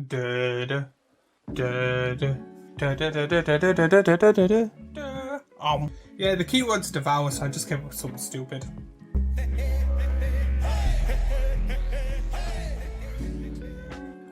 Da da da da da da da da da da da da da da da da. Yeah, the keyword's Devour, so I just came up with something stupid.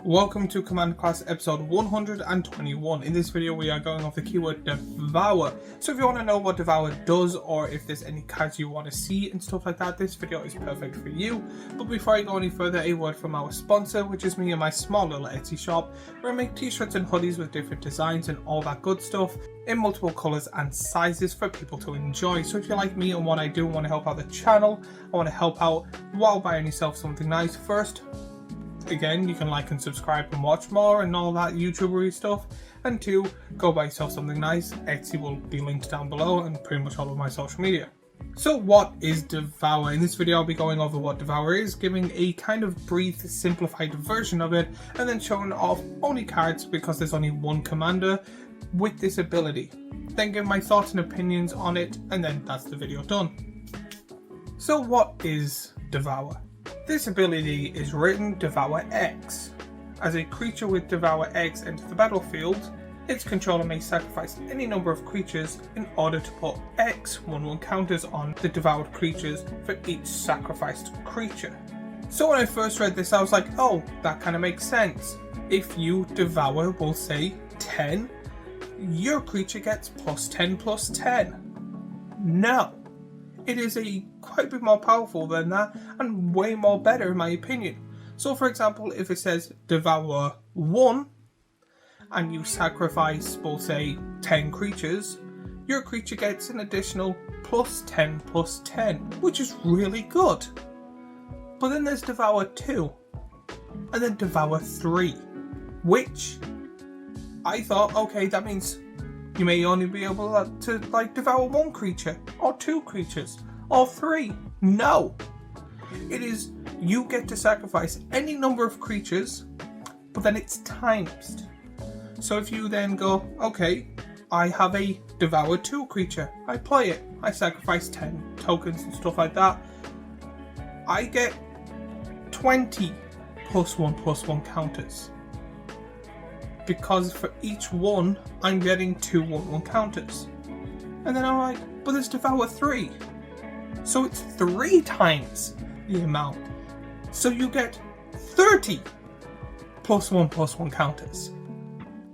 Welcome to Command Class episode 121. In this video we are going off the keyword Devour. So if you want to know what Devour does or if there's any cards you want to see and stuff like that, this video is perfect for you. But before I go any further, a word from our sponsor, which is me and my small little Etsy shop, where I make t-shirts and hoodies with different designs and all that good stuff in multiple colours and sizes for people to enjoy. So if you like me and what I do and want to help out the channel, I want to help out while buying yourself something nice. First, again, you can like and subscribe and watch more and all that YouTubery stuff. And two, go buy yourself something nice. Etsy will be linked down below and pretty much all of my social media. So what is Devour? In this video I'll be going over what Devour is, giving a kind of brief, simplified version of it, and then showing off only cards because there's only one commander with this ability. Then give my thoughts and opinions on it, and then that's the video done. So what is Devour? This ability is written Devour X. As a creature with Devour X enters the battlefield, its controller may sacrifice any number of creatures in order to put X 1/1 counters on the devoured creatures for each sacrificed creature. So when I first read this I was like, oh, that kind of makes sense. If you devour, we'll say 10, your creature gets +10/+10. No. It is quite a bit more powerful than that and way more better in my opinion. So for example, if it says Devour 1 and you sacrifice, we'll say 10 creatures, your creature gets an additional +10/+10, which is really good. But then there's Devour 2 and then Devour 3, which I thought, okay, that means you may only be able to devour one creature, or two creatures, or three. No! It is, you get to sacrifice any number of creatures, but then it's times. So if you then go, okay, I have a Devour 2 creature, I play it, I sacrifice 10 tokens and stuff like that, I get 20 +1/+1 counters. Because for each one, I'm getting 2 1/1 counters. And then I'm like, but there's Devour 3. So it's 3 times the amount. So you get 30 +1/+1 counters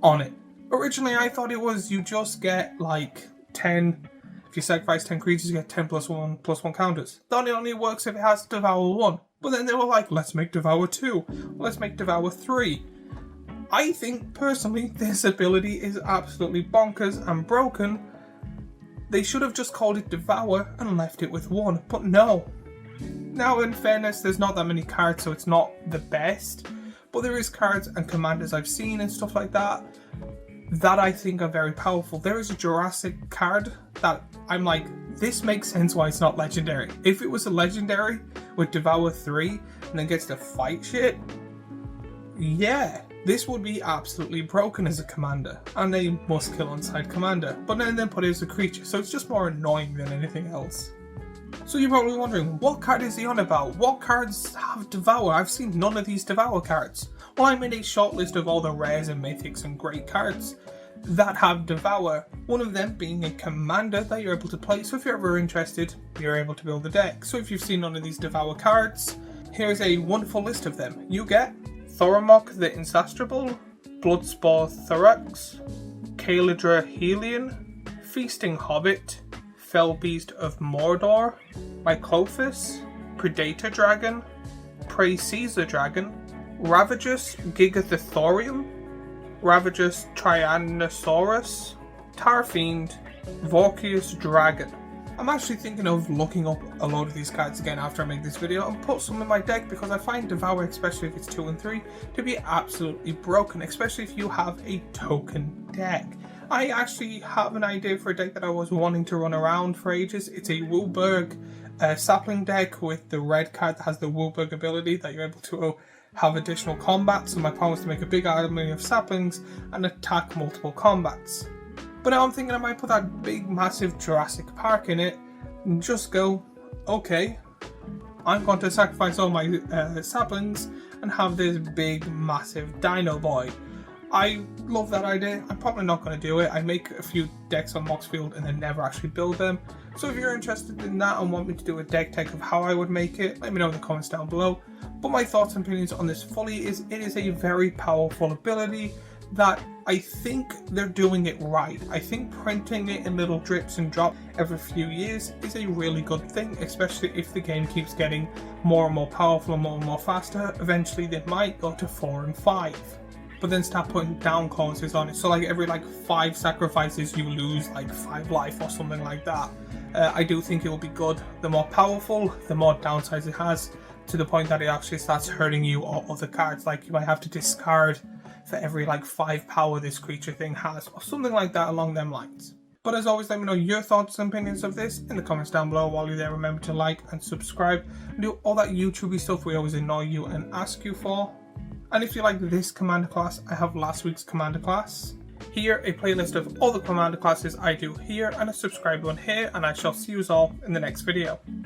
on it. Originally I thought it was you just get like 10, if you sacrifice 10 creatures you get 10 +1/+1 counters. Thought it only works if it has Devour 1. But then they were like, let's make Devour 2, let's make Devour 3. I think, personally, this ability is absolutely bonkers and broken. They should have just called it Devour and left it with 1, but no. Now, in fairness, there's not that many cards, so it's not the best, but there is cards and commanders I've seen and stuff like that that I think are very powerful. There is a Jurassic card that I'm like, this makes sense why it's not legendary. If it was a legendary with Devour 3 and then gets to fight shit, yeah. This would be absolutely broken as a commander, and a must kill on side commander, but then put it as a creature, so it's just more annoying than anything else. So you're probably wondering, what card is he on about? What cards have Devour? I've seen none of these Devour cards. Well, I made a short list of all the rares and mythics and great cards that have Devour, one of them being a commander that you're able to play, so if you're ever interested, you're able to build a deck. So if you've seen none of these Devour cards, here's a wonderful list of them. You get Thoramok the Insastrable, Bloodspore Thorax, Caelidra Helion, Feasting Hobbit, Fellbeast of Mordor, Myclophis, Predator Dragon, Prey Caesar Dragon, Ravagous Gigathorium, Ravagous Tyrannosaurus, Tarfiend, Vorkius Dragon. I'm actually thinking of looking up a load of these cards again after I make this video and put some in my deck because I find Devour, especially if it's 2 and 3, to be absolutely broken, especially if you have a token deck. I actually have an idea for a deck that I was wanting to run around for ages. It's a Wulberg sapling deck with the red card that has the Wulberg ability that you're able to have additional combat, so my plan was to make a big army of saplings and attack multiple combats. But now I'm thinking I might put that big massive Jurassic Park in it and just go, okay, I'm going to sacrifice all my saplings and have this big massive dino boy. I love that idea. I'm probably not going to do it. I make a few decks on Moxfield and then never actually build them. So if you're interested in that and want me to do a deck tech of how I would make it, let me know in the comments down below. But my thoughts and opinions on this fully is it is a very powerful ability that I think they're doing it right. I think printing it in little drips and drops every few years is a really good thing, especially if the game keeps getting more and more powerful and more faster. Eventually they might go to 4 and 5. But then start putting down clauses on it. So like every 5 sacrifices you lose 5 life or something like that. I do think it will be good. The more powerful, the more downsides it has, to the point that it actually starts hurting you or other cards. Like you might have to discard for every 5 power this creature thing has, or something like that along them lines. But as always, let me know your thoughts and opinions of this in the comments down below. While you're there, remember to like and subscribe and do all that YouTubey stuff we always annoy you and ask you for. And if you like this commander class, I have last week's commander class here, a playlist of all the commander classes I do here, and a subscribe one here, and I shall see you all in the next video.